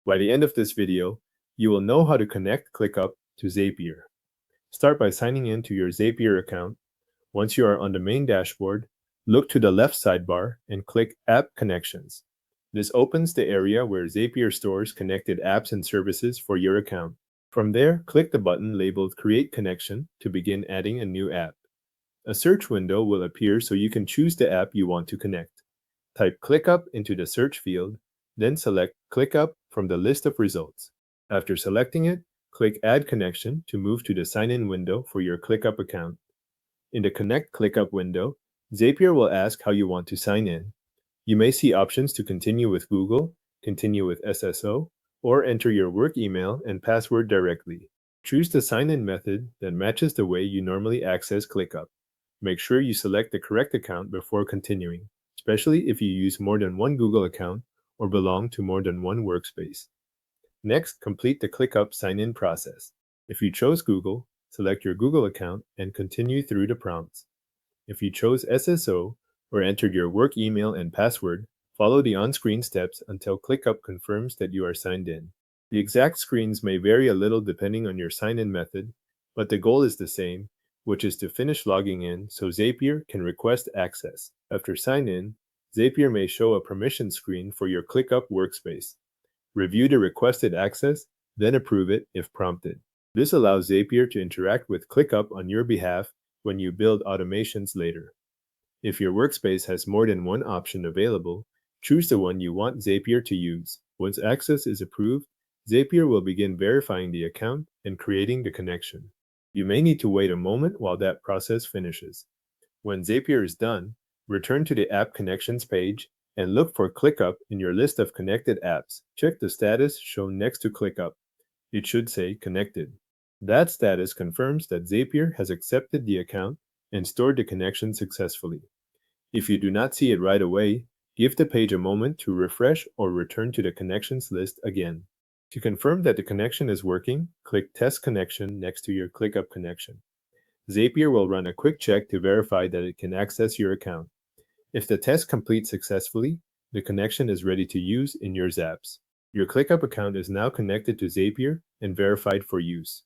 By the end of this video, you will know how to connect ClickUp to Zapier. Start by signing in to your Zapier account. Once you are on the main dashboard, look to the left sidebar and click App Connections. This opens the area where Zapier stores connected apps and services for your account. From there, click the button labeled Create Connection to begin adding a new app. A search window will appear so you can choose the app you want to connect. Type ClickUp into the search field, then select ClickUp from the list of results. After selecting it, click Add Connection to move to the sign-in window for your ClickUp account. In the Connect ClickUp window, Zapier will ask how you want to sign in. You may see options to continue with Google, continue with SSO, or enter your work email and password directly. Choose the sign-in method that matches the way you normally access ClickUp. Make sure you select the correct account before continuing, especially if you use more than one Google account or belong to more than one workspace. Next, complete the ClickUp sign-in process. If you chose Google, select your Google account and continue through the prompts. If you chose SSO or entered your work email and password, follow the on-screen steps until ClickUp confirms that you are signed in. The exact screens may vary a little depending on your sign-in method, but the goal is the same, which is to finish logging in so Zapier can request access. After sign-in, Zapier may show a permission screen for your ClickUp workspace. Review the requested access, then approve it if prompted. This allows Zapier to interact with ClickUp on your behalf when you build automations later. If your workspace has more than one option available, choose the one you want Zapier to use. Once access is approved, Zapier will begin verifying the account and creating the connection. You may need to wait a moment while that process finishes. When Zapier is done, return to the App Connections page and look for ClickUp in your list of connected apps. Check the status shown next to ClickUp. It should say Connected. That status confirms that Zapier has accepted the account and stored the connection successfully. If you do not see it right away, give the page a moment to refresh or return to the connections list again. To confirm that the connection is working, click Test Connection next to your ClickUp connection. Zapier will run a quick check to verify that it can access your account. If the test completes successfully, the connection is ready to use in your Zaps. Your ClickUp account is now connected to Zapier and verified for use.